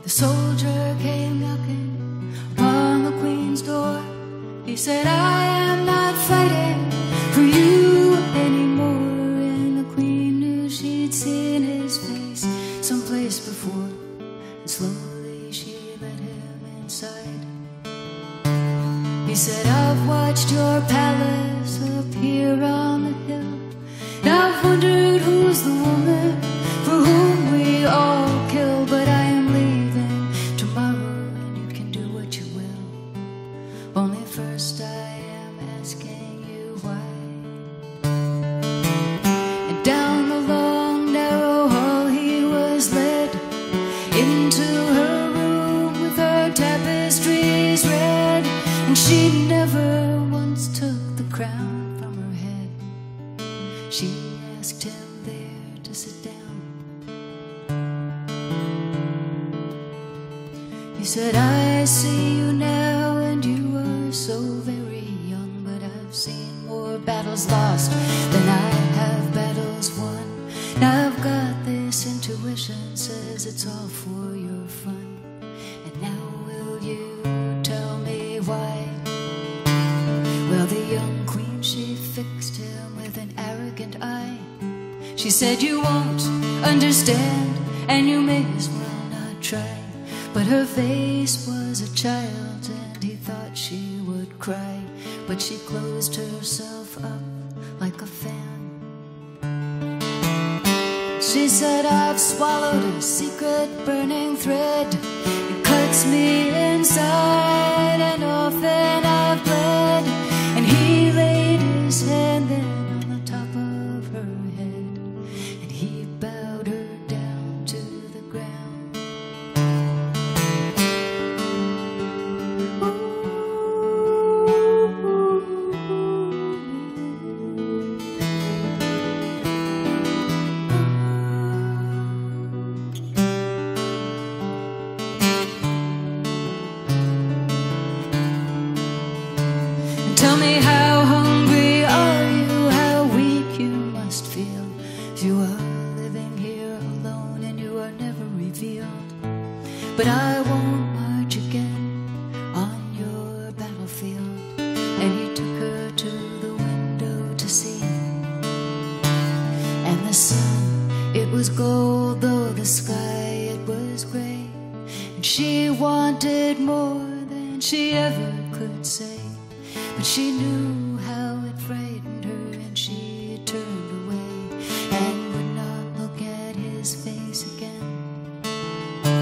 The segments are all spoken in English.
The soldier came knocking upon the Queen's door. He said, I am not fighting for you anymore. And the Queen knew she'd seen his face someplace before, and slowly she let him inside. He said, I've watched your palace up here on the hill, and I've wondered who's the woman for whom we all kill. But I am leaving tomorrow, and you can do what you will. Only first I am asking you why. And down the long narrow hall he was led, into her room with her tapestries red. And she never once took the crown from her head. She asked him there to sit down. He said, I see you now, and you are so very young, but I've seen more battles lost than I have battles won. Now I've got this intuition, says it's all for your fun. And now will you tell me why? Well, the young Queen, she fixed him with an arrogant eye. She said, you won't understand, and you may as well not try. But her face was a child, and he thought she would cry. But she closed herself up like a fan. She said, I've swallowed a secret burning thread. It cuts me inside, and often I've bled. And he laid his hand then on the top of her head, and he bowed her down to the ground. Tell me, how hungry are you? How weak you must feel. If you are living here alone and you are never revealed. But I won't march again on your battlefield. And he took her to the window to see. And the sun, it was gold, though the sky, it was gray. And she wanted more than she ever could say. But she knew how it frightened her, and she turned away and would not look at his face again.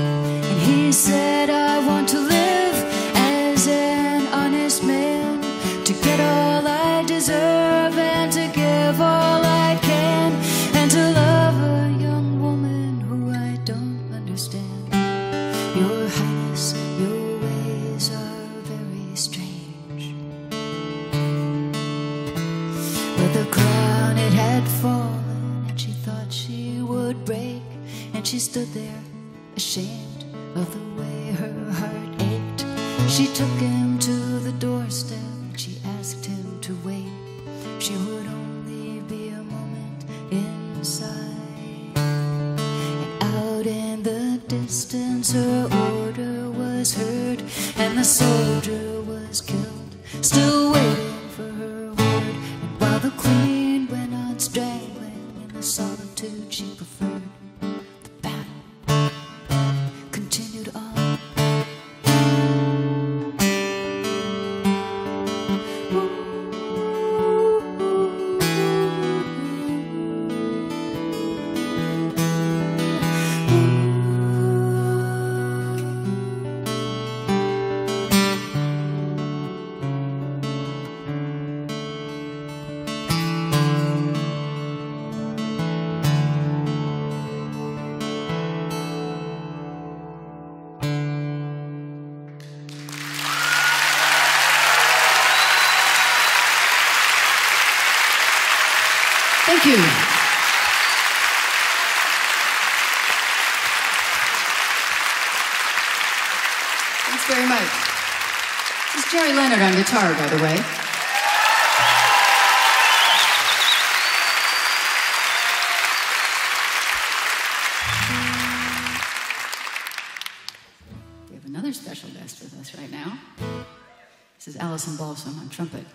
And he said, I want to live as an honest man, to get all I deserve and to give all I can, and to love a young woman who I don't understand. Your Highness, your ways are very strange. But the crown, it had fallen, and she thought she would break. And she stood there, ashamed of the way her heart ached. She took him to the doorstep, and she asked him to wait. She would only be a moment inside. And out in the distance her order was heard, and the soldier was killed, still waiting for her word. And while the Queen went on strangling in the solitude she preferred, the battle continued on. Thank you. Thanks very much. This is Jerry Leonard on guitar, by the way. special guest with us right now. This is Alison Balsam on trumpet.